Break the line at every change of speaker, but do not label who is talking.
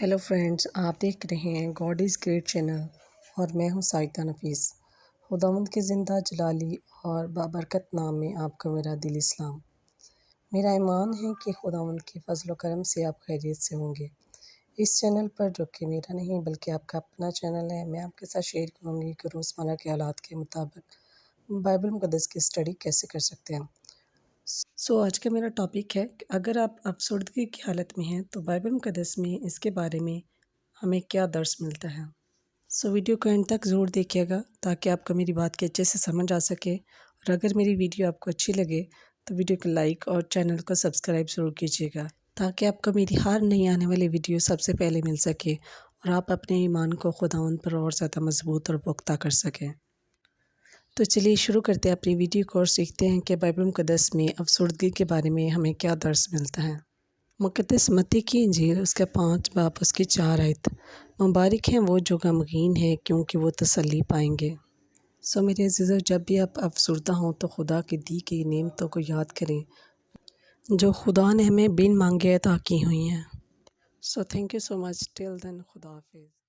Hello friends, آپ دیکھ رہے ہیں گاڈ از گریٹ چینل اور میں ہوں سائدہ نفیس۔ خداوند کے زندہ جلالی اور بابرکت نام میں آپ کا میرا دلی سلام۔ میرا ایمان ہے کہ خداوند کے فضل و کرم سے آپ خیریت سے ہوں گے۔ اس چینل پر جو کہ میرا نہیں بلکہ آپ کا اپنا چینل ہے، میں آپ کے ساتھ شیئر کروں گی کہ روزمرہ کے حالات کے مطابق بائبل مقدس کی اسٹڈی کیسے کر سکتے ہیں۔ آج کا میرا ٹاپک ہے کہ اگر آپ افسردگی کی حالت میں ہیں تو بائبل مقدس میں اس کے بارے میں ہمیں کیا درس ملتا ہے۔ ویڈیو کو اینڈ تک ضرور دیکھیے گا تاکہ آپ کو میری بات کے اچھے سے سمجھ آ سکے، اور اگر میری ویڈیو آپ کو اچھی لگے تو ویڈیو کو لائک اور چینل کو سبسکرائب ضرور کیجیے گا تاکہ آپ کو میری ہر نئی آنے والی ویڈیو سب سے پہلے مل سکے اور آپ اپنے ایمان کو خداوند پر اور زیادہ مضبوط اور پختہ کر سکیں۔ تو چلیے شروع کرتے ہیں اپنی ویڈیو کو اور سیکھتے ہیں کہ بائبل مقدس میں افسردگی کے بارے میں ہمیں کیا درس ملتا ہے۔ مقدس متی کی انجیل اس کے 5 باب اس کی 4 آیت۔ مبارک ہیں وہ جو غمگین ہیں کیونکہ وہ تسلی پائیں گے۔ میرے عزیزو، جب بھی آپ افسردہ ہوں تو خدا کی دی گئی نعمتوں کو یاد کریں جو خدا نے ہمیں بن مانگے عطا کی ہوئی ہیں۔ تھینک یو سو مچ، ٹل دین، خدا حافظ۔